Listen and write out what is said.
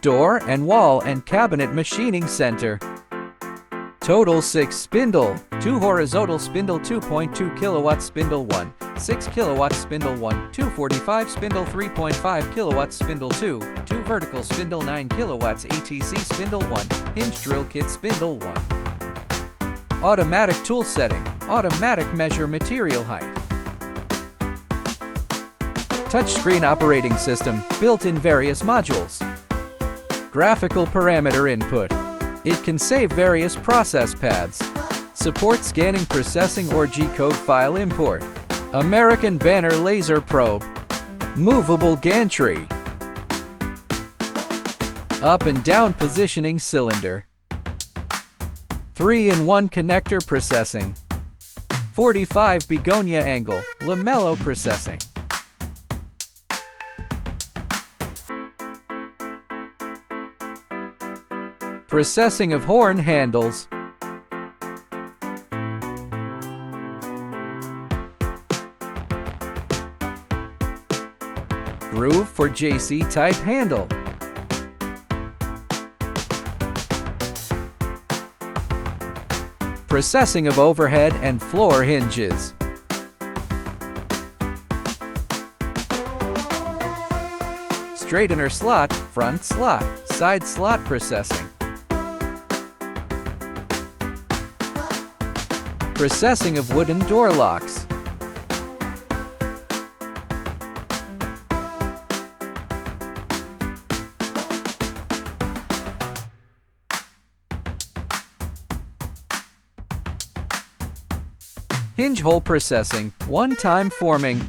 door and wall and cabinet machining center. Total 6 spindle, 2 horizontal spindle 2.2 kilowatt spindle 1, 6 kilowatt spindle 1, 245 spindle 3.5 kilowatt spindle 2, 2 vertical spindle 9 kilowatts ATC spindle 1, hinge drill kit spindle 1. Automatic tool setting, automatic measure material height. Touchscreen operating system, built in various modules. Graphical parameter input. It can save various process paths. Support scanning, processing or G-code file import. American banner laser probe. Movable gantry. Up and down positioning cylinder. 3-in-1 connector processing. 45 begonia angle, lamello processing. Processing of horn handles. Groove for JC type handle. Processing of overhead and floor hinges. Straightener slot, front slot, side slot processing. Processing of wooden door locks. Hinge hole processing, one-time forming.